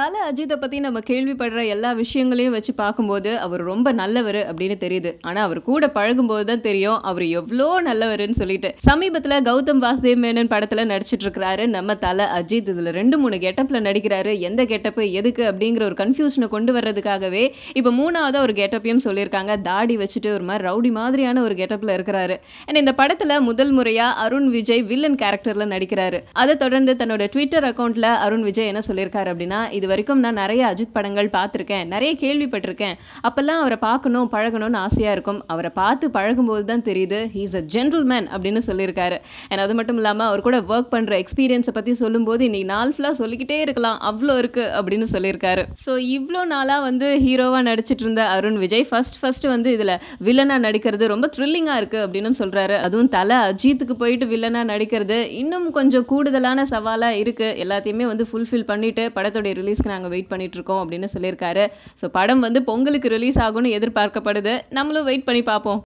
தல அஜித்த பத்தி நம்ம கேள்விப்படுற எல்லா விஷயங்களையும் வச்சு பார்க்கும்போது, அவர் ரொம்ப நல்லவரு அப்படின்னு தெரியுது. ஆனா, அவர் கூட பழகும்போது தான் தெரியும், அவரு எவ்ளோ நல்லவருன்னு சொல்லிட்டு. சமீபத்தில கௌதம் வாசுதேவ் மேனன் படத்துல நடிச்சிட்டு இருக்கிறாரு நம்ம தல அஜித். இதுல 2, 3 கெட்டப்ல நடிக்கிறாரு. எந்த கெட்டப்பு, எதுக்கு அப்படிங்கிற ஒரு கன்ஃப்யூஷன கொண்டு வர்றதுக்காகவே, இப்ப 3வதா ஒரு கெட்டப்பையும் சொல்லியிருக்காங்க. தாடி வச்சுட்டு ஒரு மாரி ரவுடி மாதிரியான ஒரு கெட்டப்ல இருக்கிறாரு. ஏன்னா இந்த படத்துல முதல் முறையா அருண் விஜய் வில்லன் கேரக்டர்ல நடிக்கிறாரு. அத தொடர்ந்து தன்னோட ட்விட்டர் அக்கவுண்ட்ல அருண் விஜய் என்ன சொல்லியிருக்காரு அப்படின்னா, இதுவரைக்கும் நான் நெறைய அஜித் படங்கள் பார்த்திருக்கேன். நெறைய கேள்விப்பட்டிருக்கேன். அப்பல்லாம் அவர பார்க்கணும், பழகணும்னு ஆசையா இருக்கும். அவர பார்த்து பழகும்போது தான் தெரியுது, ஹி இஸ் அ ஜென்டில்மேன் அப்படின்னு சொல்லியிருக்காரு. அண்ட் அது மட்டும் இல்லாம அவர் கூட வொர்க் பண்ற எக்ஸ்பீரியன்ஸ பத்தி சொல்லும்போது, இன்னைக்கு நாள் ஃபுல்லா சொல்லிக்கிட்டே இருக்கலாம். அவ்ளோ இருக்கு அப்படின்னு சொல்லியிருக்காரு. ஸோ இவ்ளோ நாளா வந்து ஹீரோவா நடிச்சிட்டு இருந்த அருண் விஜய் ஃபர்ஸ்ட் வந்து இதுல வில்லனா நடிக்கிறது ரொம்ப த்ரில்லிங்கா இருக்கு அப்படின்னு சொல்றாரு. அதுவும் தல அஜித்துக்கு போயிட்டு வில்லனா நடிக்கிறது இன்னும் கொஞ்சம் கூடுதலான சவாலா இருக்கு. எல்லாத்தையுமே வந்து ஃபுல்ஃபில் பண்ணிட்டு படத்துடைய ரிலீஸ்க்கு நாங்க வெயிட் பண்ணிட்டு இருக்கோம் அப்படின்னு சொல்லியிருக்காரு. ஸோ படம் வந்து பொங்கலுக்கு ரிலீஸ் ஆகும்னு எதிர்பார்க்கப்படுது. நம்மளும் வெயிட் பண்ணி பார்ப்போம்.